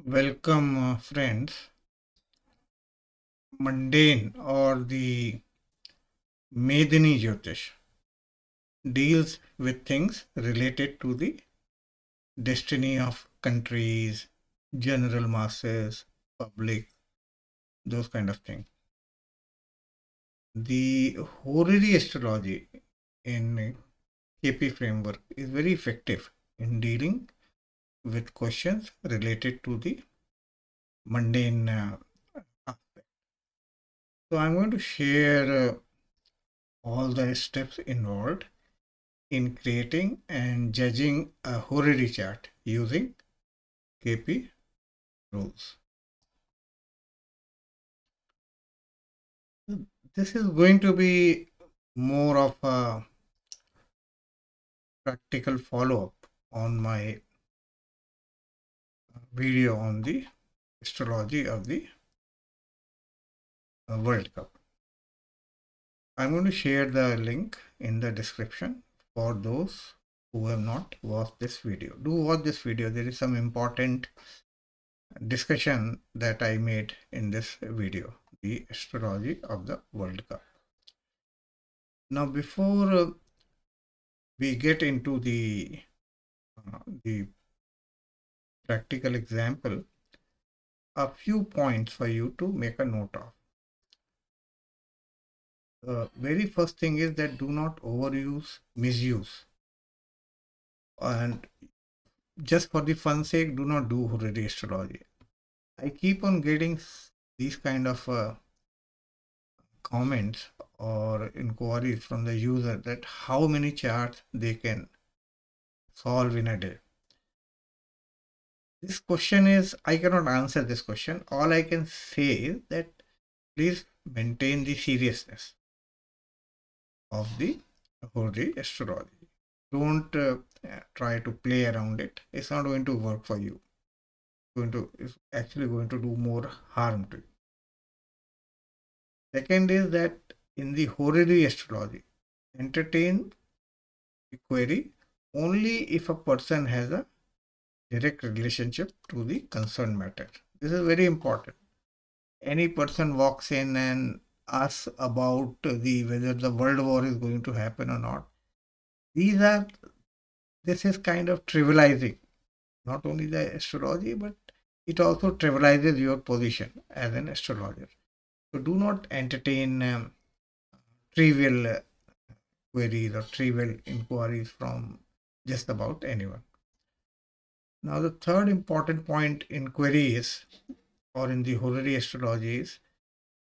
Welcome, friends. Mundane or the maidini jyotish deals with things related to the destiny of countries, general masses, public, those kind of things. The Horary Astrology in KP framework is very effective in dealing with questions related to the mundane aspect. So I'm going to share all the steps involved in creating and judging a horary chart using KP rules. This is going to be more of a practical follow-up on my video on the astrology of the World Cup. I'm going to share the link in the description for those who have not watched this video. Do watch this video. There is some important discussion that I made in this video, the astrology of the World Cup. Now, before we get into the practical example, a few points for you to make a note of. The very first thing is that do not overuse, misuse, and just for the fun sake, do not do horary astrology. I keep on getting these kind of comments or inquiries from the user that how many charts they can solve in a day. This question is, I cannot answer this question. All I can say is that please maintain the seriousness of the horary astrology. Don't try to play around it. It's not going to work for you. It's actually going to do more harm to you. Second is that in the horary astrology, entertain the query only if a person has a direct relationship to the concerned matter. This is very important. Any person walks in and asks about whether the world war is going to happen or not. This is kind of trivializing not only the astrology, but it also trivializes your position as an astrologer. So do not entertain trivial queries or trivial inquiries from just about anyone. Now, the third important point in queries or in the horary astrology is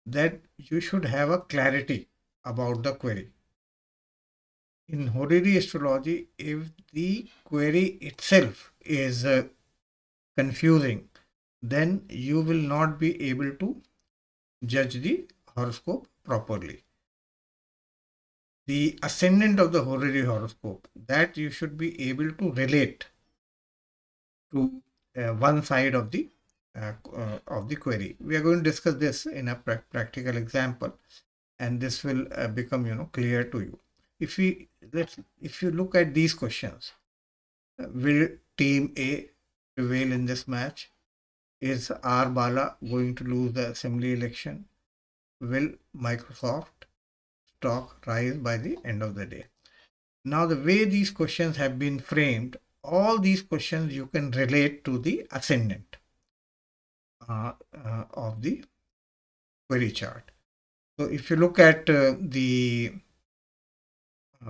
that you should have a clarity about the query. In horary astrology, if the query itself is confusing, then you will not be able to judge the horoscope properly. The ascendant of the horary horoscope, that you should be able to relate to one side of the query. We are going to discuss this in a practical example, and this will become clear to you. If you look at these questions, will team A prevail in this match? Is R Bala going to lose the assembly election? Will Microsoft stock rise by the end of the day? Now, the way these questions have been framed, all these questions you can relate to the ascendant of the query chart. So if you look at the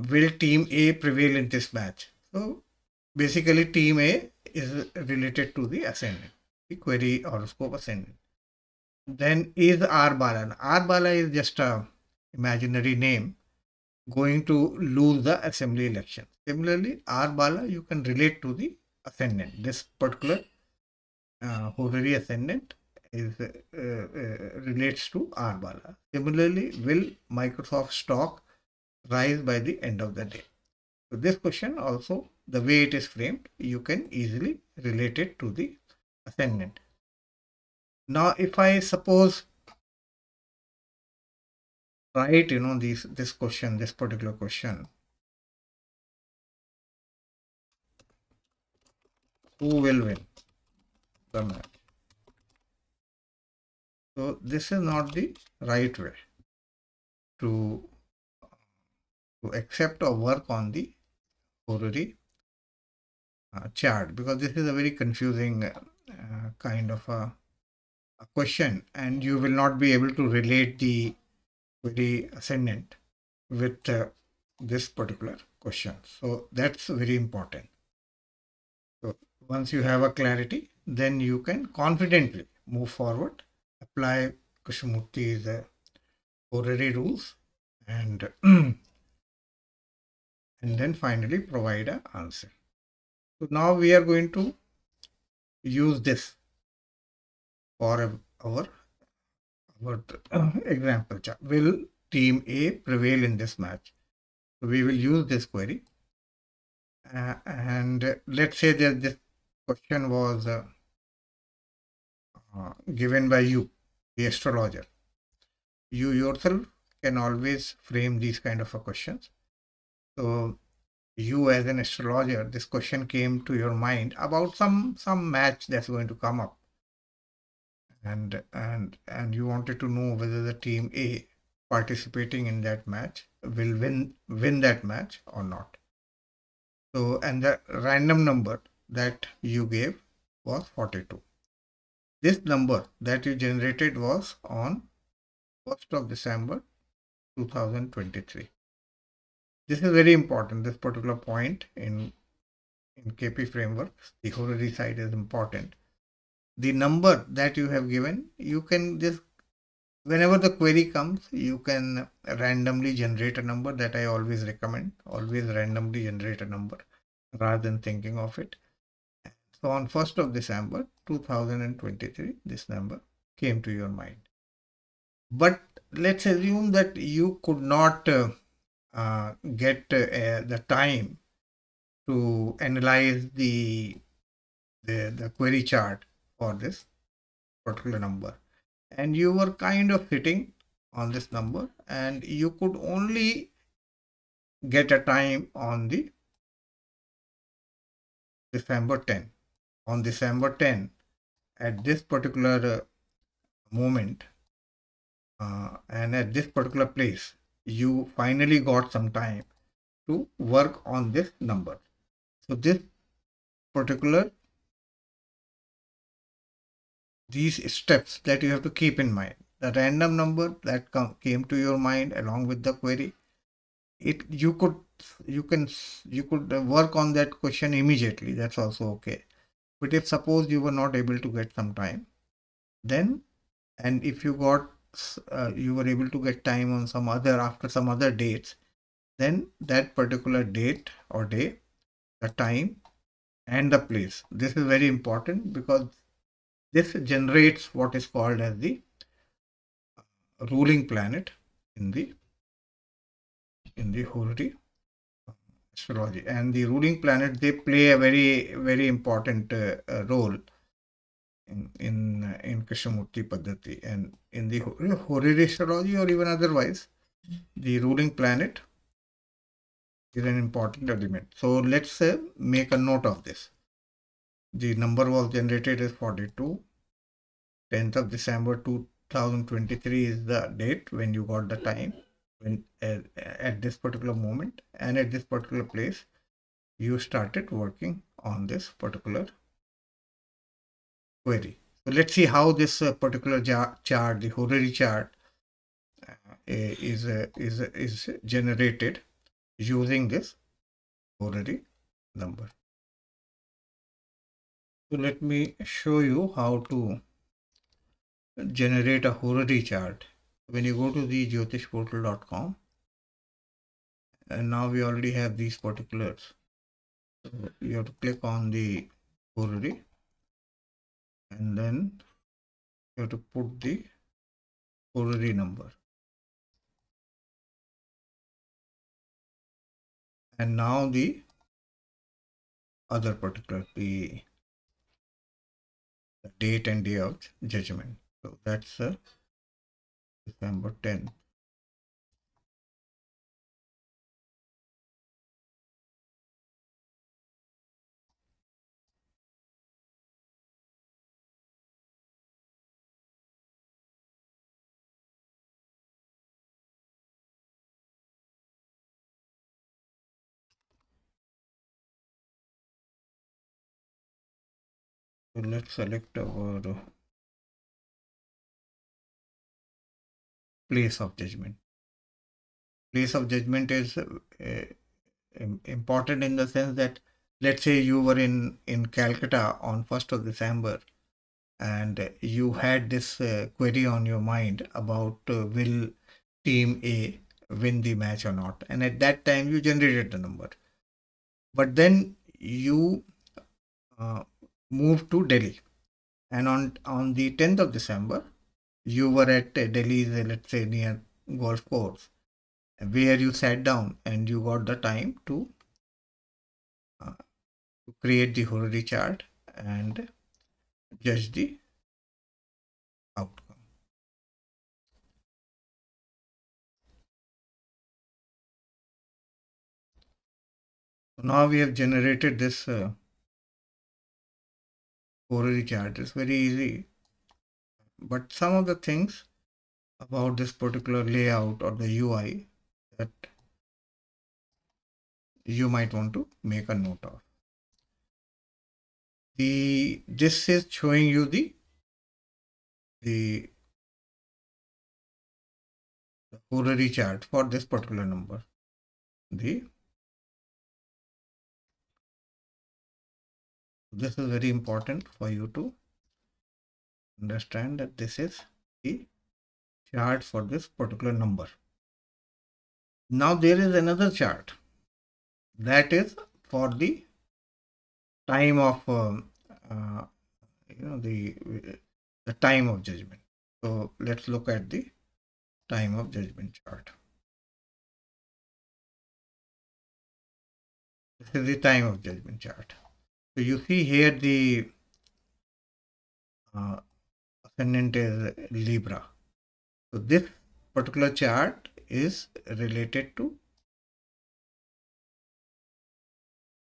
will team A prevail in this match? So basically team A is related to the ascendant, the query horoscope ascendant. Then is R Bala. R Bala is just a imaginary name going to lose the assembly election. Similarly, R Bala you can relate to the ascendant. This particular horary ascendant is relates to R Bala. Similarly, will Microsoft stock rise by the end of the day? So this question also, the way it is framed, you can easily relate it to the ascendant. Now, if I suppose write, this question, this particular question, who will win the match? So this is not the right way to accept or work on the horary chart, because this is a very confusing kind of a question, and you will not be able to relate the very ascendant with this particular question. So that's very important. So once you have a clarity, then you can confidently move forward, apply Krishnamurti's horary rules, and and then finally provide an answer. So now we are going to use this for our example chart. Will team A prevail in this match? So we will use this query. And let's say that this question was given by you, the astrologer. You yourself can always frame these kind of questions. So you as an astrologer, this question came to your mind about some match that's going to come up, and you wanted to know whether the team A participating in that match will win that match or not. So, and the random number that you gave was 42. This number that you generated was on 1st of December 2023. This is very important, this particular point in KP framework. The horary side is important. The number that you have given, you can just, whenever the query comes, you can randomly generate a number. That I always recommend. Always randomly generate a number rather than thinking of it. So on 1st of December 2023, this number came to your mind. But let's assume that you could not get the time to analyze the query chart for this particular number, and you were kind of sitting on this number, and you could only get a time on the December 10. On December 10, at this particular moment, and at this particular place, you finally got some time to work on this number. So this particular, these steps that you have to keep in mind. The random number that came to your mind along with the query, you could work on that question immediately. That's also okay. But if suppose you were not able to get some time, then, and if you were able to get time on some other, after some other dates, then that particular date or day, the time and the place, this is very important, because this generates what is called as the ruling planet in the Horary astrology. And the ruling planet, they play a very important role in Krishnamurti Paddhati, and in the Horary astrology, or even otherwise, the ruling planet is an important element. So let's make a note of this. The number was generated as 42. 10th of December 2023 is the date when you got the time, when at this particular moment and at this particular place you started working on this particular query. So let's see how this particular chart, the horary chart, is generated using this horary number. So let me show you how to generate a horary chart. When you go to the jyotishportal.com, and now we already have these particulars. So you have to click on the horary, and then you have to put the horary number. And now the other particular, the date and day of judgment. So that's December 10th. So let's select our place of judgment. Place of judgment is important in the sense that, let's say you were in Calcutta on 1st of December, and you had this query on your mind about will team A win the match or not, and at that time you generated the number, but then you uh, moved to Delhi, and on the 10th of December you were at Delhi's, let's say, near golf course, where you sat down and you got the time uh, to create the Horary chart and judge the outcome. So now we have generated this Horary chart. It's very easy, but some of the things about this particular layout or the UI that you might want to make a note of. This is showing you the Horary chart for this particular number. This is very important for you to understand that this is the chart for this particular number. Now there is another chart that is for the time of the time of judgment. So let's look at the time of judgment chart. This is the time of judgment chart. So you see here the ascendant is Libra. So this particular chart is related to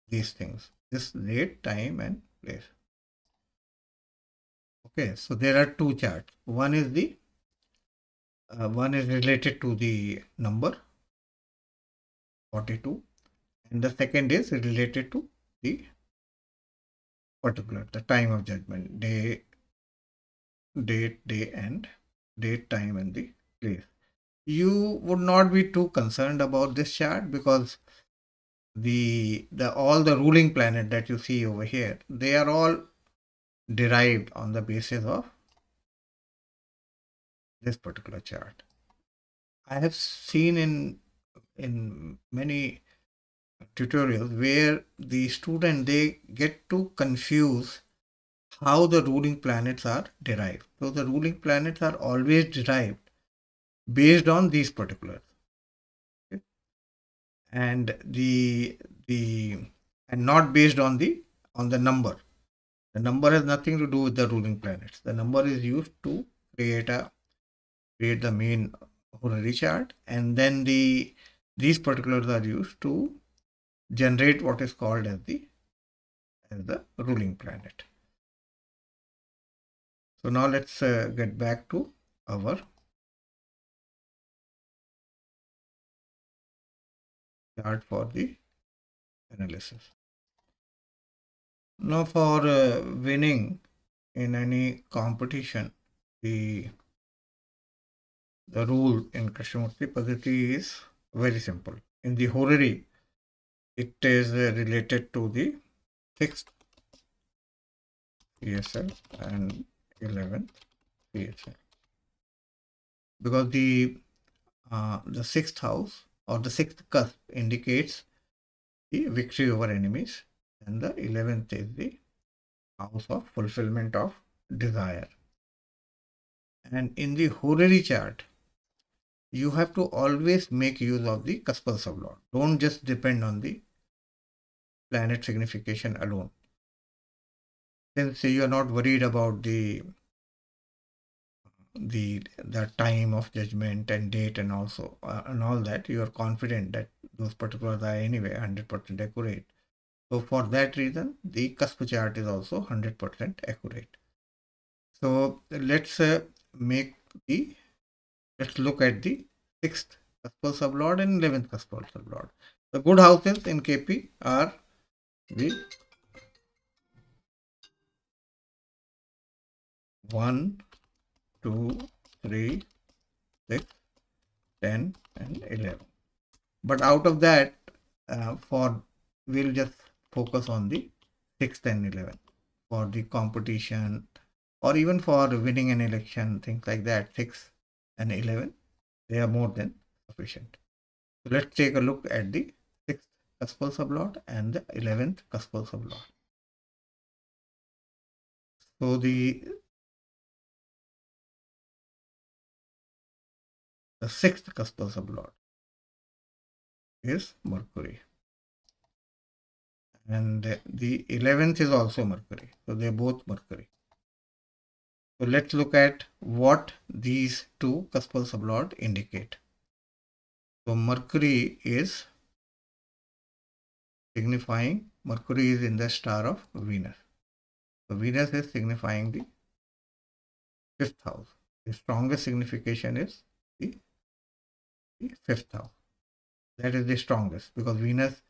these things: this date, time, and place. Okay, so there are two charts. One is related to the number 42, and the second is related to the the time of judgment, date, and date, time, and the place. You would not be too concerned about this chart because all the ruling planet that you see over here, they are all derived on the basis of this particular chart. I have seen in many tutorials where the student, they get to confuse how the ruling planets are derived. So the ruling planets are always derived based on these particulars, okay? And and not based on the number. The number has nothing to do with the ruling planets. The number is used to create the main horary chart, and then these particulars are used to generate what is called as the ruling planet. So now let's get back to our chart for the analysis. Now for winning in any competition, the rule in Krishnamurti Paddhati is very simple. In the Horary, it is related to the 6th CSL and 11th CSL, because the 6th house or the 6th cusp indicates the victory over enemies, and the 11th is the house of fulfillment of desire. And in the Horary chart, you have to always make use of the cuspal sublord. Don't just depend on the planet signification alone. Since you are not worried about the time of judgment and date and also and all that, you are confident that those particulars are anyway 100% accurate. So for that reason, the cusp chart is also 100% accurate. So let's look at the 6th cuspal sublord and 11th cuspal sublord. The good houses in KP are the 1, 2, 3, 6, 10 and 11. But out of that, we'll just focus on the 6th and 11 for the competition or even for winning an election, things like that. 6 and 11, they are more than sufficient. So let's take a look at the 6th cuspal sublot and the 11th cuspal sublot. So the 6th cuspal sublot is Mercury, and the 11th is also Mercury. So they're both Mercury. So let's look at what these two cuspal sublot indicate. So Mercury is signifying, Mercury is in the star of Venus. So Venus is signifying the 5th house. The strongest signification is the 5th house. That is the strongest because Venus,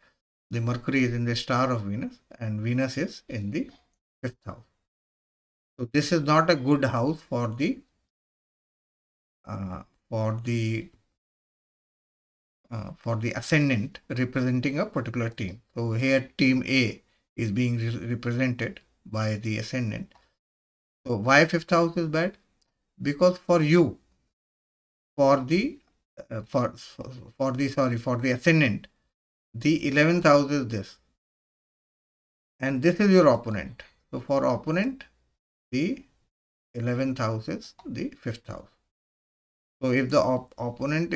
the Mercury is in the star of Venus and Venus is in the 5th house. So this is not a good house for the ascendant representing a particular team. So here team A is being represented by the ascendant. So why 5th house is bad? Because for you, for the ascendant, the 11th house is this, and this is your opponent. So for opponent, the 11th house is the 5th house. So if the opponent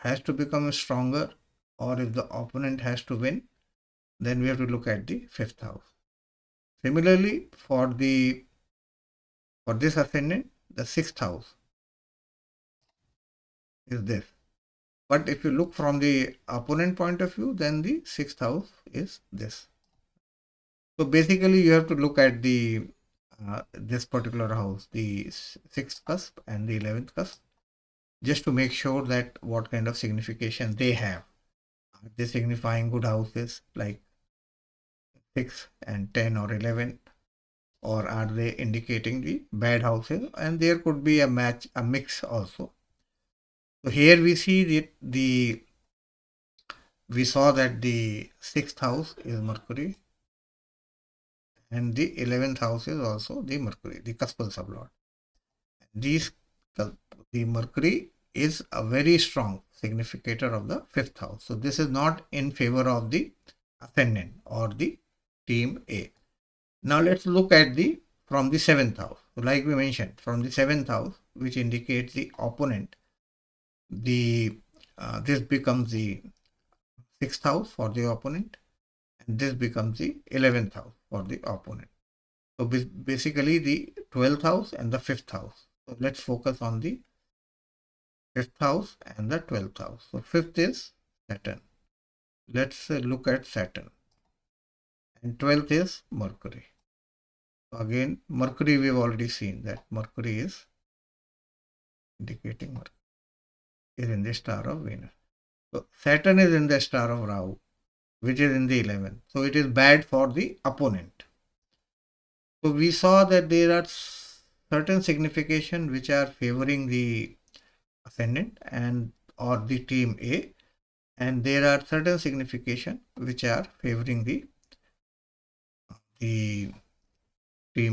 has to become stronger, or if the opponent has to win, then we have to look at the 5th house. Similarly, for this ascendant, the 6th house is this. But if you look from the opponent point of view, then the 6th house is this. So basically, you have to look at the this particular house, the 6th cusp and the 11th cusp, just to make sure that what kind of signification they have. Are they signifying good houses like 6 and 10 or 11, or are they indicating the bad houses? And there could be a mix also. So here we see we saw that the 6th house is Mercury and the 11th house is also the Mercury, the cuspal sublot. The Mercury is a very strong significator of the 5th house. So this is not in favor of the ascendant or the team A. Now let's look at from the 7th house. So like we mentioned, from the 7th house, which indicates the opponent, this becomes the 6th house for the opponent, and this becomes the 11th house for the opponent. So basically the 12th house and the 5th house. So let's focus on the 5th house and the 12th house. So 5th is Saturn. Let's look at Saturn. And 12th is Mercury. So again, Mercury we've already seen that Mercury is indicating Mercury is in the star of Venus. So Saturn is in the star of Rahu, which is in the 11th. So it is bad for the opponent. So we saw that there are certain signification which are favoring the ascendant and or the team A, and there are certain signification which are favoring the team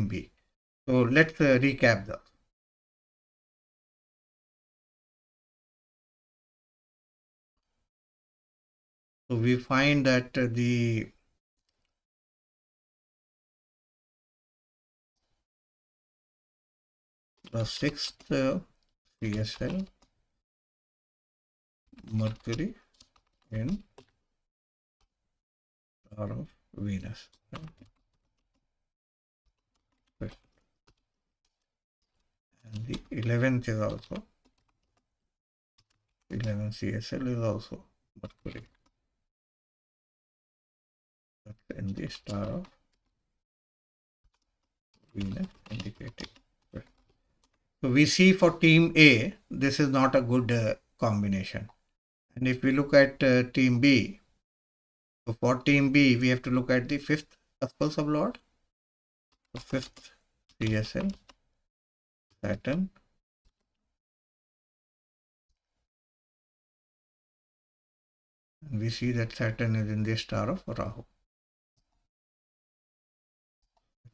B. So let's recap that. So we find that the sixth CSL Mercury in star of Venus. And the 11th is also 11 CSL is also Mercury. That's in the star of Venus indicating. So we see for team A, this is not a good combination. And if we look at team B, so for team B, we have to look at the 5th cuspal sublot, the 5th CSL, Saturn, and we see that Saturn is in the star of Rahu.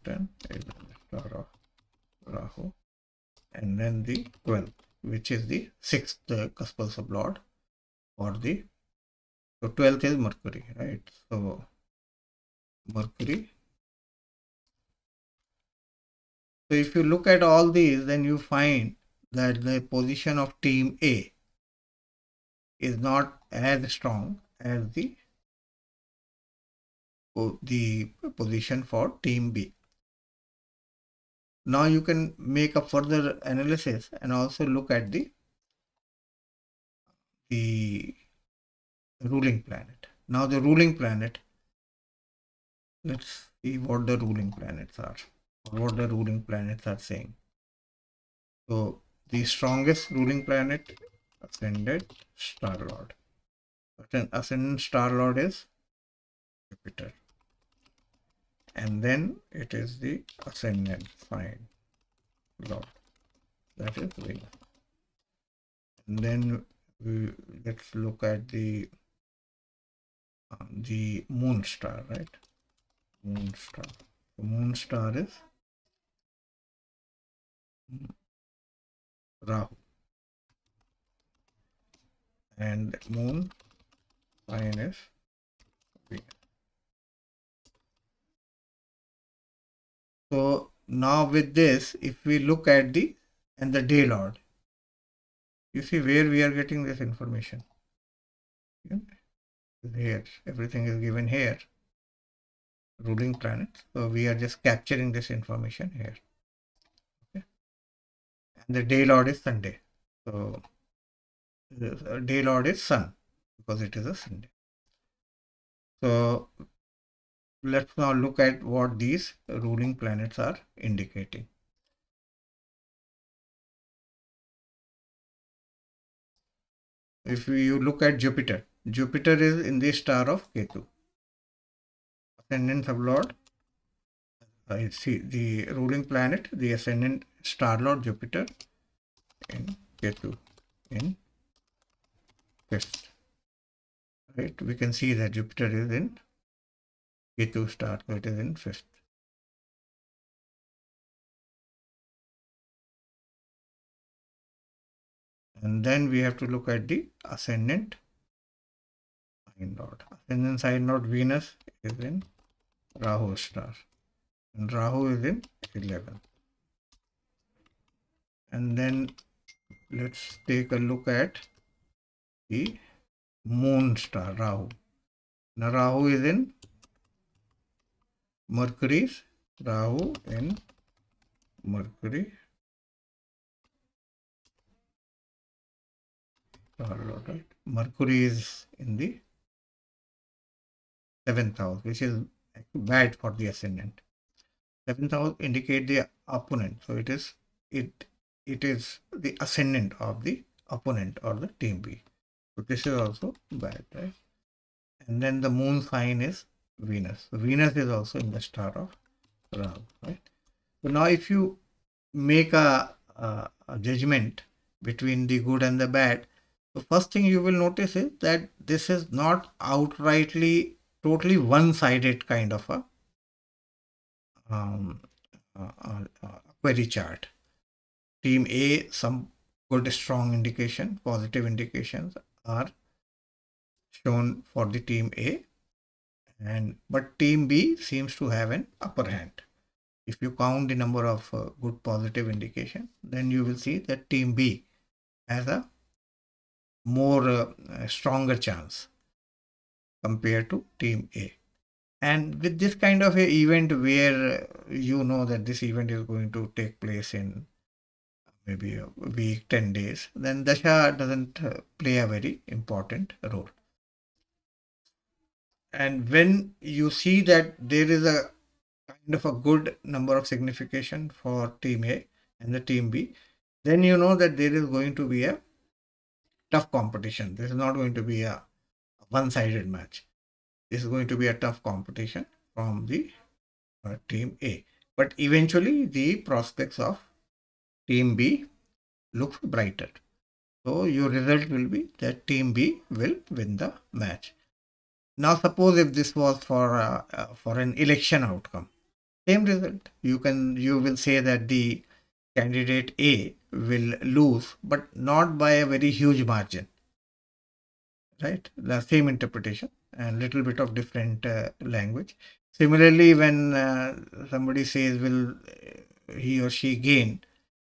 Saturn is in the star of Rahu. And then the 12th, which is the 6th cuspal lord for the, so 12th is Mercury, right? So Mercury. So if you look at all these, then you find that the position of team A is not as strong as the position for team B. Now you can make a further analysis and also look at the ruling planet. Now the ruling planet, let's see what the ruling planets are, or what the ruling planets are saying. So the strongest ruling planet, ascended star lord. Ascendant star lord is Jupiter. And then it is the ascendant sign lord, that is Venus. And then let's look at the moon star, right? Moon star. The moon star is Rahu, and moon sign is Venus. So now with this, if we look at the day lord, you see where we are getting this information. Here, everything is given here, ruling planets. So we are just capturing this information here. Okay. And the day lord is Sunday. So the day lord is Sun, because it is a Sunday. So let's now look at what these ruling planets are indicating. If you look at Jupiter, Jupiter is in the star of Ketu. Ascendant sublord, see the ruling planet, the ascendant star lord Jupiter in Ketu in 5th. Right, we can see that Jupiter is in Ketu star, so it is in 5th. And then we have to look at the ascendant sign lord. Ascendant sign lord Venus is in Rahu star, and Rahu is in 11th. And then let's take a look at the moon star Rahu. Now Rahu is in Mercury's, Rahu in Mercury star lord, right? Mercury is in the 7th house, which is bad for the ascendant. 7th house indicate the opponent, so it is the ascendant of the opponent or the team B. So this is also bad, right? And then the moon sign is Venus. So Venus is also in the star of Rahu, right? So now if you make a judgment between the good and the bad, the first thing you will notice is that this is not outrightly totally one-sided kind of a query chart. Team A, some good strong indication, positive indications are shown for the team A, but team B seems to have an upper hand. If you count the number of good positive indication, then you will see that team B has a more stronger chance compared to team A. And with this kind of a event where you know that this event is going to take place in maybe a week, 10 days, then Dasha doesn't play a very important role. And when you see that there is a kind of a good number of signification for team A and the team B, then you know that there is going to be a tough competition. This is not going to be a one-sided match. This is going to be a tough competition from the team A. But eventually the prospects of team B looks brighter. So your result will be that team B will win the match. Now suppose if this was for an election outcome, same result. You will say that the candidate A will lose, but not by a very huge margin, right? The same interpretation and little bit of different language. Similarly, when somebody says will he or she gain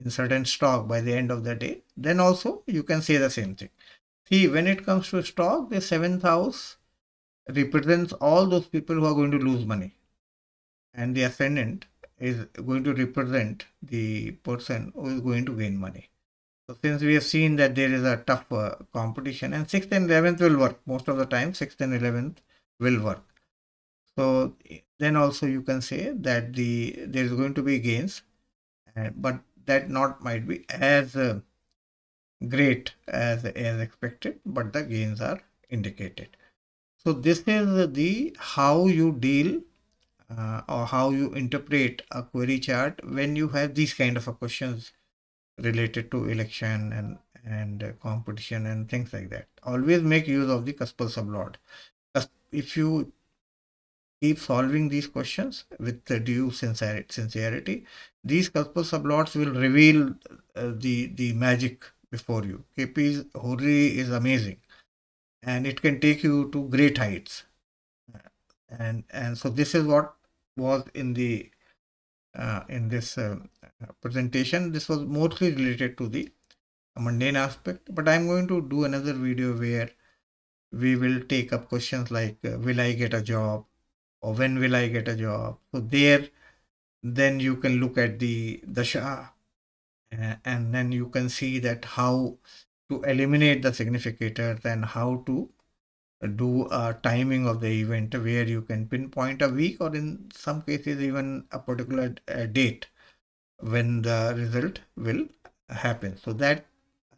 in certain stock by the end of the day, then also you can say the same thing. See, when it comes to stock, the seventh house represents all those people who are going to lose money, and the ascendant is going to represent the person who is going to gain money. So since we have seen that there is a tough competition, and 6th and 11th will work most of the time, 6th and 11th will work. So then also you can say that there is going to be gains, but that not might be as great as expected, but the gains are indicated. So this is the how you deal or how you interpret a query chart when you have these kind of questions related to election and competition and things like that. Always make use of the Cuspal sublord. If you keep solving these questions with the due sincerity, these Cuspal sublords will reveal the magic before you. KP's Horary is amazing, and it can take you to great heights. And so this is what was in the in this presentation. This was mostly related to the mundane aspect, but I'm going to do another video where we will take up questions like will I get a job, or when will I get a job. So there then you can look at the dasha, and then you can see that how to eliminate the significators and how to do a timing of the event where you can pinpoint a week, or in some cases even a particular date when the result will happen. So that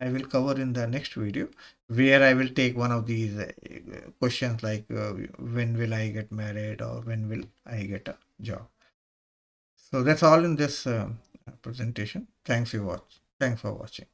I will cover in the next video, where I will take one of these questions like when will I get married, or when will I get a job. So that's all in this presentation. Thanks for watching.